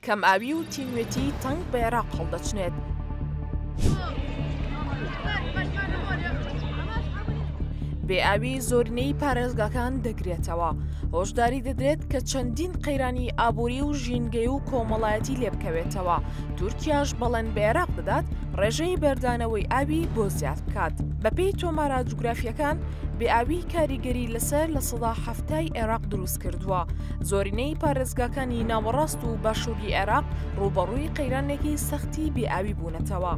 کەم ئاوی و تینوێتی تەنگ بە عێراق هەڵدەچنێت. بێئاوی زۆرینەی پارێزگاکان دەگرێتەوە. هۆشداری دەدرێت کە چەندین قەیرانی ئابووری و ژینگەی و کۆمەڵایەتی لێ بکەوێتەوە. تورکیاش بەڵێن بە عێراق دەدات ڕێژەی بەردانەوەی ئاوی بۆ زیاد بکات. بەپێی تۆمارە جوگرافیەکان بێئاوی کاریگەری لەسەر لە سەدا هەفتای عێراق دروست کردووە. زۆرینەی پارێزگاکانی ناوەڕاست و باشووری عێراق ڕوبەڕووی قەیرانێکی سەختی بێئاوی بوونەتەوە.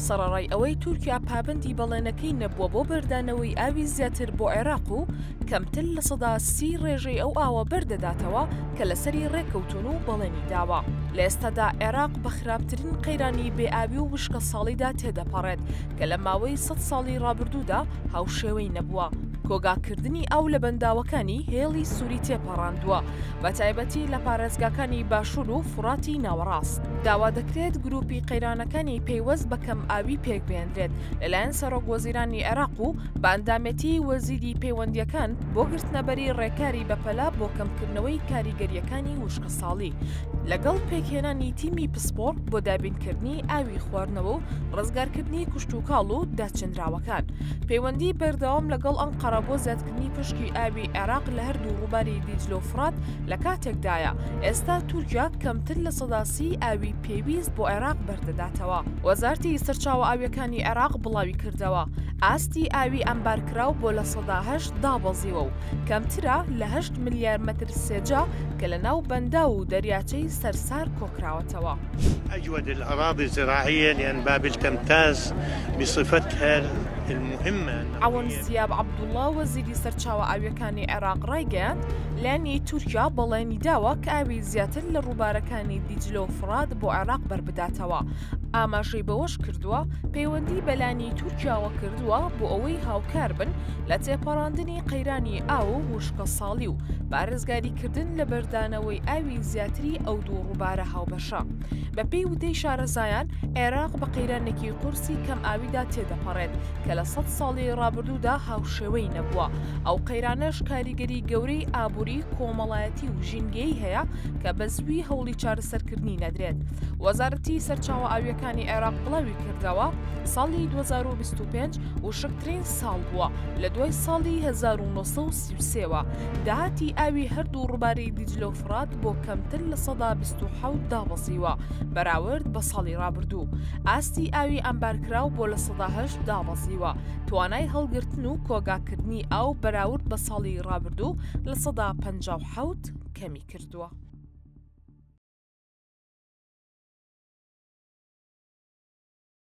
سەرەڕای ئەوەی تورکیا پابندی بەڵێنەکەی نەبووە بۆ بەردانەوەی ئاوی زیاتر بۆ عێراق و کەمتر لە سەدا 30 ڕێژەی ئەو ئاوە بەردەداتەوە کە لەسەری ڕێکەوتون و بەڵێنی داوە. لە ئێستادا عێراق بە خراپترین قەیرانی بێئاوی و وشکە ساڵیدا تێدەپەڕێت کە لە ماوەی 100 ساڵی ڕابردوودا هاوشێوەی نەبووە. کۆگاکردنی ئاو لە بەنداوەکانی هێڵی سووری تێپەڕاندووە بە تایبەتی لە پارێزگاکانی باشوور و فوراتی ناوەڕاست. داوا دەکرێت گروپی قەیرانەکانی پەیوەست بە کەم ئاوی پێک بێنرێت لەلایەن سەرۆک وەزیرانی عێراق و بە ئەندامەتی وەزیری پەیوەندیەکان بۆ گرتنەبەری ڕێکاری بەپەلا بۆ کەمکردنەوەی کاریگەریەکانی وشکە ساڵی لەگەڵ پێکهێنانی تیمی پسپۆر بۆ دابینکردنی ئاوی خواردنەوە و ڕزگارکردنی کوشت و کاڵ و داچنراوەکان. پەیوەندی بەردەوام لەگەڵ ئەنقەرە بۆ زیادکردنی پشکی ئاوی عێراق لە هەردوو ڕووباری دیجلە و فرات لە کاتێکدایە ئێستا تورکیا کەمتر لە سەدا 30 ئاوی پێویست بۆ عێراق بەردەداتەوە. وەزارەتی سەرچاوە ئاویەکانی عێراق بڵاوی کردەوە ئاستی ئاوی ئەمبارکراو بۆ لە سەدا 8 دابەزیوە و کەمترە لە 8 ملیار مەتر سێجا کە لە ناو بەندا و دەریاچەی سەرسار کۆکراوەتەوە. أجود الأراضي زراعية لأن بابل تمتاز بصفتها المهمة. عون زیاب عەبدوڵڵا وەزیری سەرچاوە ئاویەکانی عێراق ڕایگەیاند لایەنی تورکیا بەڵێنی داوە کە ئاوی زیاتر لە ڕووبارەکانی دیجلە و فرات بۆ عێراق بەربداتەوە. ئاماژەی بەوەش کردووە پەیوەندی بەلانی تورکیاوە کردووە بۆ ئەوەی هاوکار بن لە تێپەڕاندنی قەیرانی ئاو و وشکە ساڵی و بارێزگاریکردن لە بەردانەوەی ئاوی زیاتری ئەو دوو ڕووبارە هاوبەشە. بەپێی وتەی شارەزایان عێراق بە قەیرانێکی قورسی کەم ئاویدا تێدەپەڕێت کە لە 100 ساڵی ڕابردوودا هاوشێوەی نەبووە. ئەو قەیرانەش کاریگەری گەورەی ئابووری کۆمەڵایەتی و ژینگەی هەیە کە بە زووی هەوڵی چارەسەرکردنی نەدرێت. وەزارەتی سەرچاوە ئاویەکانی عێراق بڵاوی کردەوە ساڵی 2025 وشکترین ساڵ بووە لە دوای ساڵی 1933ەوە. داهاتی ئاوی هەردوو ڕووباری دیجلە و فرات بۆ کەمتر لە سەدا 27 دابەزیوە بەراورد بە ساڵی ڕابردوو. ئاستی ئاوی ئەمبارکراو بۆ لە سەدا 8 دابەزیوە. توانای هەڵگرتن و کۆگاکردنی ئاو بەراورد بە ساڵی ڕابردوو لە سەدا 57 کەمی کردووە.